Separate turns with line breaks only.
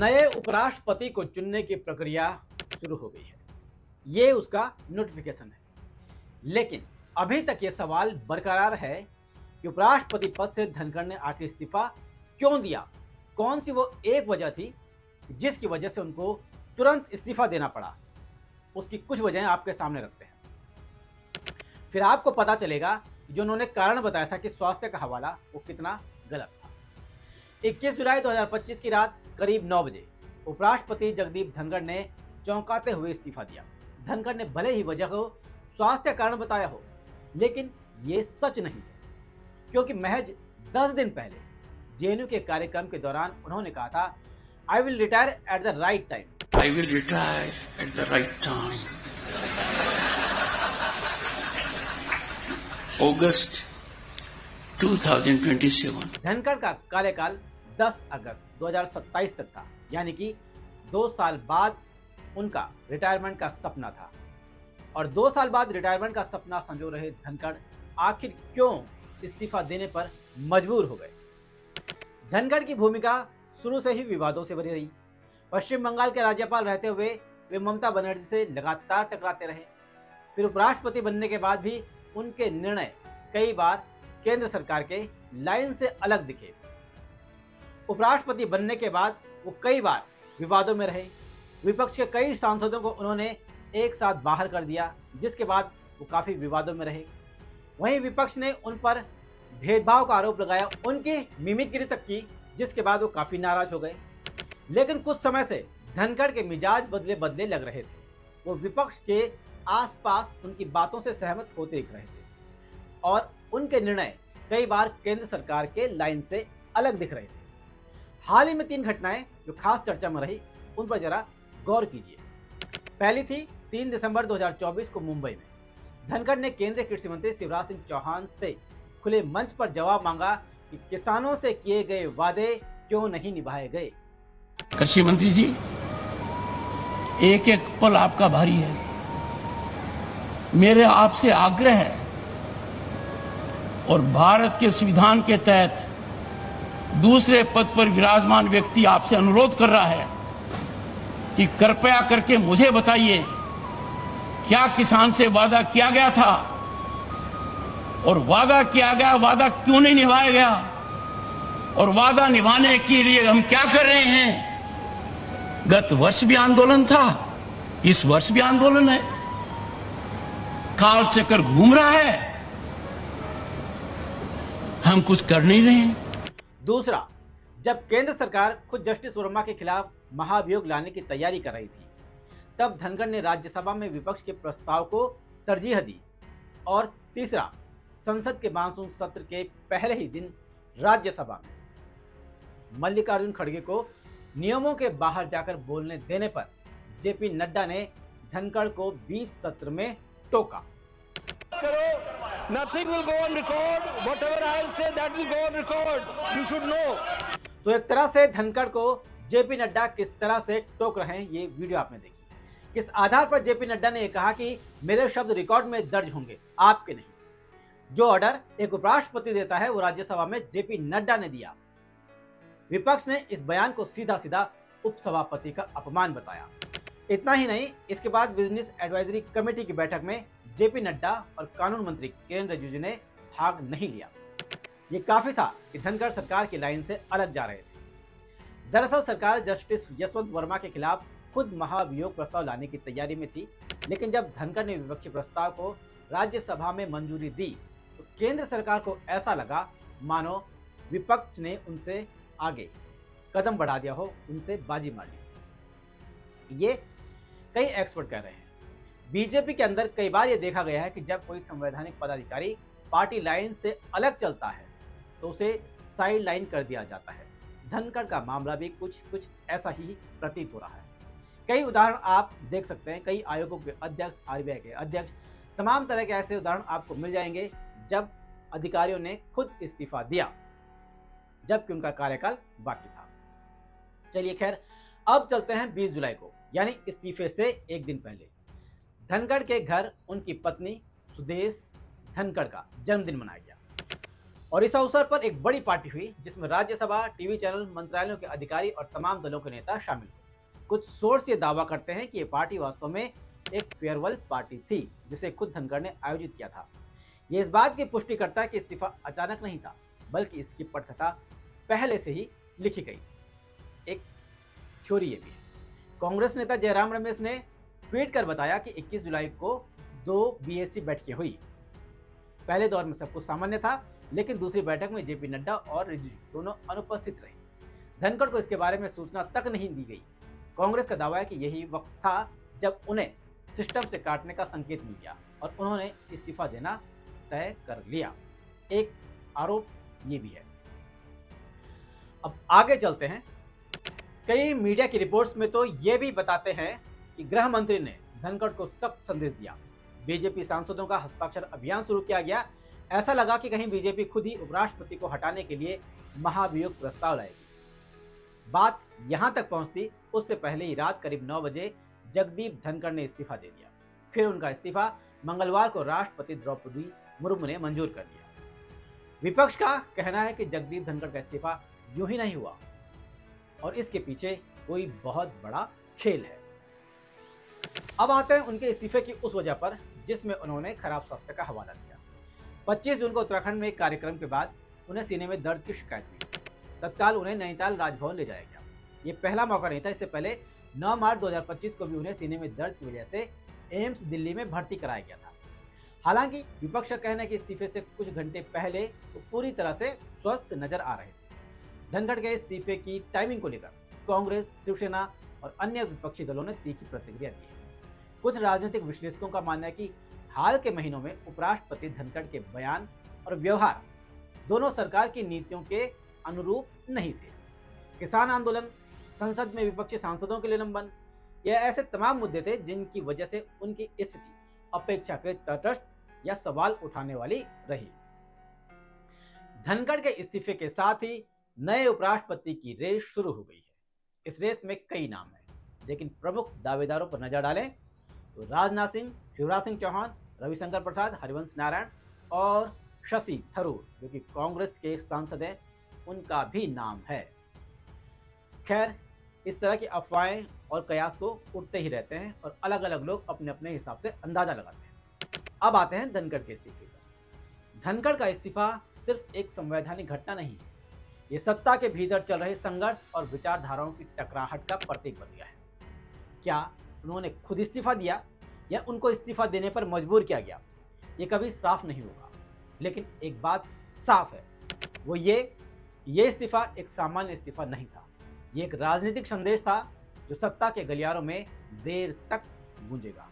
नए उपराष्ट्रपति को चुनने की प्रक्रिया शुरू हो गई है। ये उसका नोटिफिकेशन है। लेकिन अभी तक ये सवाल बरकरार है कि उपराष्ट्रपति पद से धनखड़ ने आखिर इस्तीफा क्यों दिया। कौन सी वो एक वजह थी जिसकी वजह से उनको तुरंत इस्तीफा देना पड़ा। उसकी कुछ वजहें आपके सामने रखते हैं, फिर आपको पता चलेगा कि जो उन्होंने कारण बताया था कि स्वास्थ्य का हवाला वो कितना गलत था। 21 जुलाई 2025 की रात करीब 9 बजे उपराष्ट्रपति जगदीप धनखड़ ने चौंकाते हुए इस्तीफा दिया। धनखड़ ने भले ही वजह को स्वास्थ्य कारण बताया हो, लेकिन ये सच नहीं है, क्योंकि महज 10 दिन पहले जेएनयू के कार्यक्रम के दौरान उन्होंने कहा था, I will retire at the right time.
I will retire at the right time. अगस्त 2027।
धनखड़ का कार्यकाल 10 अगस्त 2027 तक था, यानी कि 2 साल बाद उनका रिटायरमेंट का सपना था। और 2 साल बाद रिटायरमेंट का सपना संजो रहे धनखड़ आखिर क्यों इस्तीफा देने पर मजबूर हो गए। धनखड़ की भूमिका शुरू से ही विवादों से भरी रही। पश्चिम बंगाल के राज्यपाल रहते हुए वे ममता बनर्जी से लगातार टकराते रहे। फिर उपराष्ट्रपति बनने के बाद भी उनके निर्णय कई बार केंद्र सरकार के लाइन से अलग दिखे। उपराष्ट्रपति बनने के बाद वो कई बार विवादों में रहे। विपक्ष के कई सांसदों को उन्होंने एक साथ बाहर कर दिया, जिसके बाद वो काफी विवादों में रहे। वहीं विपक्ष ने उन पर भेदभाव का आरोप लगाया, उनकी मिमिक्री तक की, जिसके बाद वो काफी नाराज हो गए। लेकिन कुछ समय से धनखड़ के मिजाज बदले बदले लग रहे थे। वो विपक्ष के आसपास उनकी बातों से सहमत होते दिख रहे थे और उनके निर्णय कई बार केंद्र सरकार के लाइन से अलग दिख रहे थे। हाल ही में 3 घटनाएं जो खास चर्चा में रही, उन पर जरा गौर कीजिए। पहली थी 3 दिसंबर 2024 को मुंबई में धनखड़ ने केंद्रीय कृषि मंत्री शिवराज सिंह चौहान से खुले मंच पर जवाब मांगा कि किसानों से किए गए वादे क्यों नहीं निभाए गए।
कृषि मंत्री जी, एक एक पल आपका भारी है। मेरे आपसे आग्रह है और भारत के संविधान के तहत दूसरे पद पर विराजमान व्यक्ति आपसे अनुरोध कर रहा है कि कृपया करके मुझे बताइए, क्या किसान से वादा किया गया था और वादा किया गया वादा क्यों नहीं निभाया गया, और वादा निभाने के लिए हम क्या कर रहे हैं। गत वर्ष भी आंदोलन था, इस वर्ष भी आंदोलन है, काल चक्कर घूम रहा है, हम कुछ कर नहीं रहे हैं।
दूसरा, जब केंद्र सरकार खुद जस्टिस वर्मा के खिलाफ महाभियोग लाने की तैयारी कर रही थी, तब धनखड़ ने राज्यसभा में विपक्ष के प्रस्ताव को तरजीह दी। और तीसरा, संसद के मानसून सत्र के पहले ही दिन राज्यसभा में मल्लिकार्जुन खड़गे को नियमों के बाहर जाकर बोलने देने पर जेपी नड्डा ने धनखड़ को 20 सत्र में टोका।
Nothing will go on record. Whatever I will say, that will go on record. You should know.
तो एक तरह से धनखड़ को जेपी नड्डा किस तरह से टोक रहे हैं, ये वीडियो आपने देखी। किस आधार पर जेपी नड्डा ने कहा कि मेरे शब्द रिकॉर्ड में दर्ज होंगे, आपके नहीं। जो ऑर्डर एक उपराष्ट्रपति देता है वो राज्यसभा में जेपी नड्डा ने दिया। विपक्ष ने इस बयान को सीधा सीधा उपसभापति का अपमान बताया। इतना ही नहीं, इसके बाद बिजनेस एडवाइजरी कमेटी की बैठक में जेपी नड्डा और कानून मंत्री किरेन रिजिजू ने भाग नहीं लिया। ये काफी था कि धनखड़ सरकार की लाइन से अलग जा रहे थे। दरअसल सरकार जस्टिस यशवंत वर्मा के खिलाफ खुद महाभियोग प्रस्ताव लाने की तैयारी में थी, लेकिन जब धनखड़ ने विपक्षी प्रस्ताव को राज्यसभा में मंजूरी दी तो केंद्र सरकार को ऐसा लगा मानो विपक्ष ने उनसे आगे कदम बढ़ा दिया हो, उनसे बाजी मार ली। ये कई एक्सपर्ट कह रहे हैं। बीजेपी के अंदर कई बार ये देखा गया है कि जब कोई संवैधानिक पदाधिकारी पार्टी लाइन से अलग चलता है तो उसे साइड लाइन कर दिया जाता है। धनखड़ का मामला भी कुछ ऐसा ही प्रतीत हो रहा है। कई उदाहरण आप देख सकते हैं, कई आयोगों के अध्यक्ष, आरबीआई के अध्यक्ष, तमाम तरह के ऐसे उदाहरण आपको मिल जाएंगे जब अधिकारियों ने खुद इस्तीफा दिया, जबकि उनका कार्यकाल बाकी था। चलिए खैर, अब चलते हैं 20 जुलाई को, यानी इस्तीफे से एक दिन पहले धनखड़ के घर उनकी पत्नी सुदेश धनखड़ का जन्मदिन मनाया गया। और इस अवसर पर एक बड़ी पार्टी हुई जिसमें राज्यसभा, टीवी चैनल, मंत्रालयों के अधिकारी और तमाम दलों के नेता शामिल हुए। कुछ सोर्स ये दावा करते हैं कि ये पार्टी वास्तव में एक फेयरवेल पार्टी थी जिसे खुद धनखड़ ने आयोजित किया था। ये इस बात की पुष्टि करता है कि इस्तीफा अचानक नहीं था, बल्कि इसकी पटकथा पहले से ही लिखी गई। एक थ्योरी ये भी है। कांग्रेस नेता जयराम रमेश ने ट्वीट कर बताया कि 21 जुलाई को 2 बीएससी बैठकें हुई। पहले दौर में सब कुछ सामान्य था, लेकिन दूसरी बैठक में जेपी नड्डा और रिजिजू दोनों अनुपस्थित रहे। धनखड़ को इसके बारे में सूचना तक नहीं दी गई। कांग्रेस का दावा है कि यही वक्त था जब उन्हें सिस्टम से काटने का संकेत मिल गया और उन्होंने इस्तीफा देना तय कर लिया। एक आरोप ये भी है। अब आगे चलते हैं। कई मीडिया की रिपोर्ट्स में तो ये भी बताते हैं कि गृह मंत्री ने धनखड़ को सख्त संदेश दिया। बीजेपी सांसदों का हस्ताक्षर अभियान शुरू किया गया। ऐसा लगा कि कहीं बीजेपी खुद ही उपराष्ट्रपति को हटाने के लिए महाभियोग प्रस्ताव लाएगी। बात यहां तक पहुंचती उससे पहले ही रात करीब 9 बजे जगदीप धनखड़ ने इस्तीफा दे दिया। फिर उनका इस्तीफा मंगलवार को राष्ट्रपति द्रौपदी मुर्मू ने मंजूर कर दिया। विपक्ष का कहना है कि जगदीप धनखड़ का इस्तीफा यूं ही नहीं हुआ और इसके पीछे कोई बहुत बड़ा खेल है। अब आते हैं उनके इस्तीफे की उस वजह पर जिसमें उन्होंने खराब स्वास्थ्य का हवाला दिया। 25 जून को उत्तराखंड में एक कार्यक्रम के बाद उन्हें सीने में दर्द की शिकायत हुई। तत्काल उन्हें नैनीताल राजभवन ले जाया गया। ये पहला मौका नहीं था। इससे पहले 9 मार्च 2025 को भी उन्हें सीने में दर्द की वजह से एम्स दिल्ली में भर्ती कराया गया था। हालांकि विपक्ष का कहना है कि इस्तीफे से कुछ घंटे पहले वो पूरी तरह से स्वस्थ नजर आ रहे थे। धनखड़ के इस्तीफे की टाइमिंग को लेकर कांग्रेस, शिवसेना और अन्य विपक्षी दलों ने तीखी प्रतिक्रिया दी है। कुछ राजनीतिक विश्लेषकों का मानना है कि हाल के महीनों में उपराष्ट्रपति धनखड़ के बयान और व्यवहार दोनों सरकार की नीतियों के अनुरूप नहीं थे। किसान आंदोलन, संसद में विपक्षी सांसदों के निलंबन, यह ऐसे तमाम मुद्दे थे जिनकी वजह से उनकी स्थिति अपेक्षाकृत तटस्थ या सवाल उठाने वाली रही। धनखड़ के इस्तीफे के साथ ही नए उपराष्ट्रपति की रेस शुरू हो गई है। इस रेस में कई नाम हैं, लेकिन प्रमुख दावेदारों पर नजर डालें तो राजनाथ सिंह, शिवराज सिंह चौहान, रविशंकर प्रसाद, हरिवंश नारायण और शशि थरूर जो कि कांग्रेस के सांसद हैं, उनका भी नाम है। खैर, इस तरह की अफवाहें और कयास तो उठते ही रहते हैं और अलग अलग लोग अपने अपने हिसाब से अंदाजा लगाते हैं। अब आते हैं धनखड़ के इस्तीफे पर। धनखड़ का इस्तीफा सिर्फ एक संवैधानिक घटना नहीं है, ये सत्ता के भीतर चल रहे संघर्ष और विचारधाराओं की टकराहट का प्रतीक बन गया है। क्या उन्होंने खुद इस्तीफा दिया या उनको इस्तीफा देने पर मजबूर किया गया, ये कभी साफ नहीं होगा। लेकिन एक बात साफ है, वो ये इस्तीफा एक सामान्य इस्तीफा नहीं था। ये एक राजनीतिक संदेश था जो सत्ता के गलियारों में देर तक गूंजेगा।